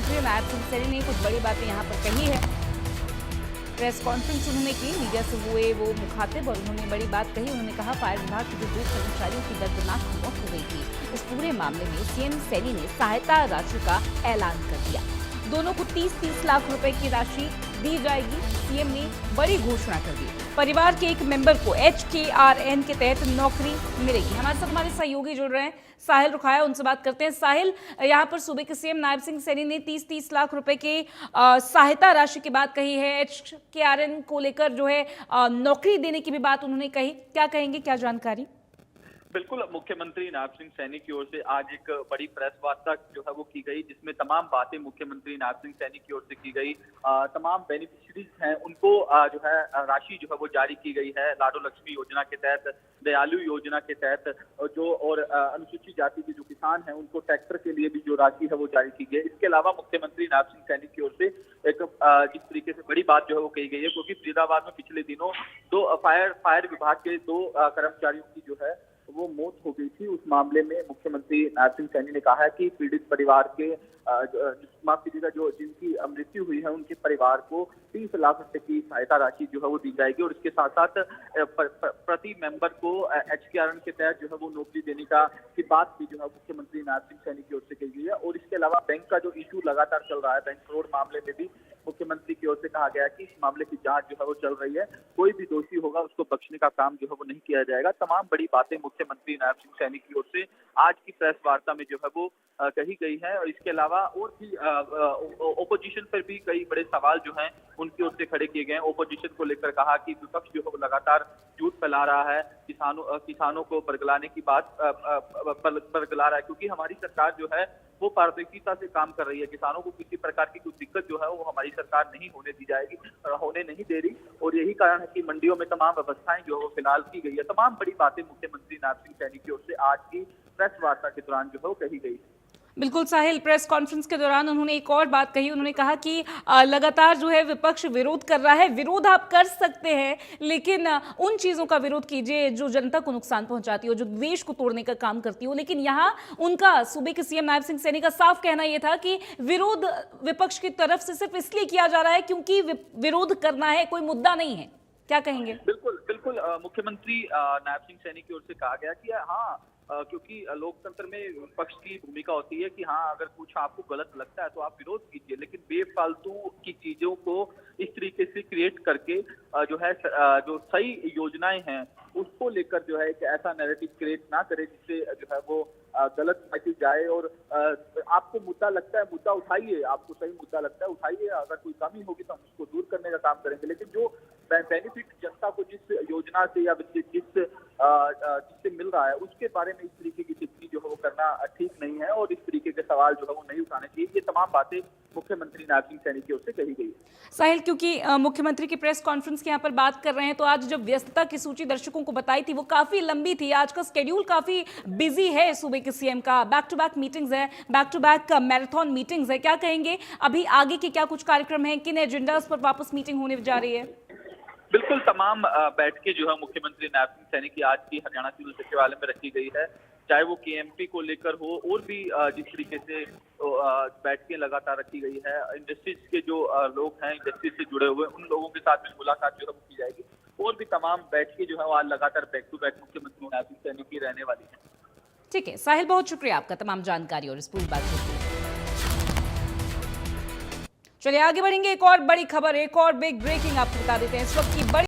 मंत्री नायब सिंह सैनी ने कुछ बड़ी बातें यहाँ पर कही है। प्रेस कॉन्फ्रेंस उन्होंने की, मीडिया से हुए वो मुखातिब और उन्होंने बड़ी बात कही। उन्होंने कहा फायर विभाग के जो 2 कर्मचारियों की दर्दनाक मौत हो गई थी, इस पूरे मामले में सीएम सैनी ने सहायता राशि का ऐलान कर दिया। दोनों को 30-30 लाख रुपए की राशि दी जाएगी। सीएम ने बड़ी घोषणा कर दी। परिवार के एक मेंबर को HKRN के तहत नौकरी मिलेगी। हमारे साथ हमारे सहयोगी जुड़ रहे हैं, साहिल रुखाया, उनसे बात करते हैं। साहिल, यहाँ पर सूबे के सीएम नायब सिंह सैनी ने 30-30 लाख रुपए के सहायता राशि की बात कही है। HKRN को लेकर जो है नौकरी देने की भी बात उन्होंने कही। क्या कहेंगे, क्या जानकारी? बिल्कुल, मुख्यमंत्री नायब सिंह सैनी की ओर से आज एक बड़ी प्रेस वार्ता जो है वो की गई, जिसमें तमाम बातें मुख्यमंत्री नायब सिंह सैनी की ओर से की गई। तमाम बेनिफिशियरीज हैं उनको जो है राशि जो है वो जारी की गई है। लाडो लक्ष्मी योजना के तहत, दयालु योजना के तहत जो और अनुसूचित जाति के जो किसान हैं उनको ट्रैक्टर के लिए भी जो राशि है वो जारी की गई है। इसके अलावा मुख्यमंत्री नायब सिंह सैनी की ओर से एक जिस तरीके से बड़ी बात जो है वो कही गई है, क्योंकि फरीदाबाद में पिछले दिनों फायर विभाग के 2 कर्मचारियों की जो है वो मौत हो गई थी। उस मामले में मुख्यमंत्री नायब सिंह सैनी ने कहा है कि पीड़ित परिवार के माफ कीजिएगा जो जिनकी मृत्यु हुई है उनके परिवार को 30 लाख रुपए की सहायता राशि जो है वो दी जाएगी और इसके साथ साथ प्रति मेंबर को HKRN के तहत जो है वो नौकरी देने की बात भी जो है मुख्यमंत्री नायब सिंह सैनी की ओर से कही गई है। और इसके अलावा बैंक का जो इशू लगातार चल रहा है, बैंक फ्रॉड मामले में भी मुख्यमंत्री की ओर से कहा गया है कि इस मामले की जांच जो है वो चल रही है, कोई भी दोषी होगा उसको बख्शने का काम जो है वो नहीं किया जाएगा। तमाम बड़ी बातें मुख्यमंत्री नायब सिंह सैनी की ओर से आज की प्रेस वार्ता में जो है वो कही गई है। और इसके अलावा और भी ओपोजिशन पर भी कई बड़े सवाल जो हैं उनकी ओर से खड़े किए गए हैं। ओपोजिशन को लेकर कहा कि विपक्ष जो है वो लगातार झूठ फैला रहा है, किसानों को बरगलाने की बात बरगला रहा है, क्योंकि हमारी सरकार जो है वो पारदर्शिता से काम कर रही है। किसानों को किसी प्रकार की कोई दिक्कत जो है वो हमारी सरकार नहीं होने दी जाएगी और होने नहीं दे रही, और यही कारण है कि मंडियों में तमाम व्यवस्थाएं जो है वो फिलहाल की गई है। तमाम बड़ी बातें मुख्यमंत्री नायब सिंह सैनी की ओर से आज की प्रेस वार्ता के दौरान जो है वो कही गई। बिल्कुल साहिल, प्रेस कॉन्फ्रेंस के दौरान उन्होंने एक और बात कही। उन्होंने कहा कि लगातार जो है विपक्ष विरोध कर रहा है। विरोध आप कर सकते हैं, लेकिन उन चीज़ों का विरोध कीजिए जो जनता को नुकसान पहुंचाती हो, जो देश को तोड़ने का काम करती हो। लेकिन यहाँ उनका सूबे के सीएम नायब सिंह सैनी का साफ कहना यह था कि विरोध विपक्ष की तरफ से सिर्फ इसलिए किया जा रहा है क्योंकि विरोध करना है, कोई मुद्दा नहीं है। क्या कहेंगे? बिल्कुल बिल्कुल, मुख्यमंत्री नायब सिंह सैनी की ओर से कहा गया कि हाँ, क्योंकि लोकतंत्र में विपक्ष की भूमिका होती है कि हाँ, अगर कुछ आपको गलत लगता है तो आप विरोध कीजिए, लेकिन बेफालतू की चीजों को इस तरीके से क्रिएट करके जो है जो सही योजनाएं हैं उसको लेकर जो है एक ऐसा नैरेटिव क्रिएट ना करे जिससे जो है वो गलत मैसेज जाए। और आपको मुद्दा लगता है, मुद्दा उठाइए, आपको सही मुद्दा लगता है उठाइए, अगर कोई कमी होगी तो हम उसको दूर करने का काम करेंगे। लेकिन जो बेनिफिट जनता को जिस योजना से या जिससे मिल रहा है उसके बारे में इस तरीके की टिप्पणी जो है वो करना ठीक नहीं है और इस तरीके के सवाल जो है वो नहीं उठाने चाहिए। ये तमाम बातें मुख्यमंत्री नायब सिंह सैनी की ओर से कही गई है। साहिल, क्योंकि मुख्यमंत्री की प्रेस कॉन्फ्रेंस की यहाँ पर बात कर रहे हैं, तो आज जब व्यस्तता की सूची दर्शकों को बताई थी वो काफी लंबी थी। आज का स्केड्यूल काफी बिजी है सूबे के सीएम का। बैक टू बैक मीटिंग्स है, back to back marathon meetings है। क्या कहेंगे, अभी आगे के क्या कुछ कार्यक्रम हैं, किन एजेंडास पर वापस मीटिंग होने जा रही है? बिल्कुल, तमाम बैठकें जो है मुख्यमंत्री नायब सिंह सैनी की आज की हरियाणा सिविल सचिवालय में रखी गई है, चाहे वो KMP को लेकर हो और भी जिस तरीके से बैठकें लगातार रखी गई है। इंडस्ट्रीज के जो लोग हैं, इंडस्ट्री से जुड़े हुए, उन लोगों के साथ में मुलाकात जो है वो की जाएगी और भी तमाम बैठकें जो है वो आज लगातार बैक टू बैक मुख्यमंत्री नायब सिंह सैनी की रहने वाली है। ठीक है साहिल, बहुत शुक्रिया आपका तमाम जानकारी और इस पूरी बातचीत के लिए। चलिए आगे बढ़ेंगे, एक और बड़ी खबर, एक और बिग ब्रेकिंग आपको बता देते हैं। इस वक्त की बड़ी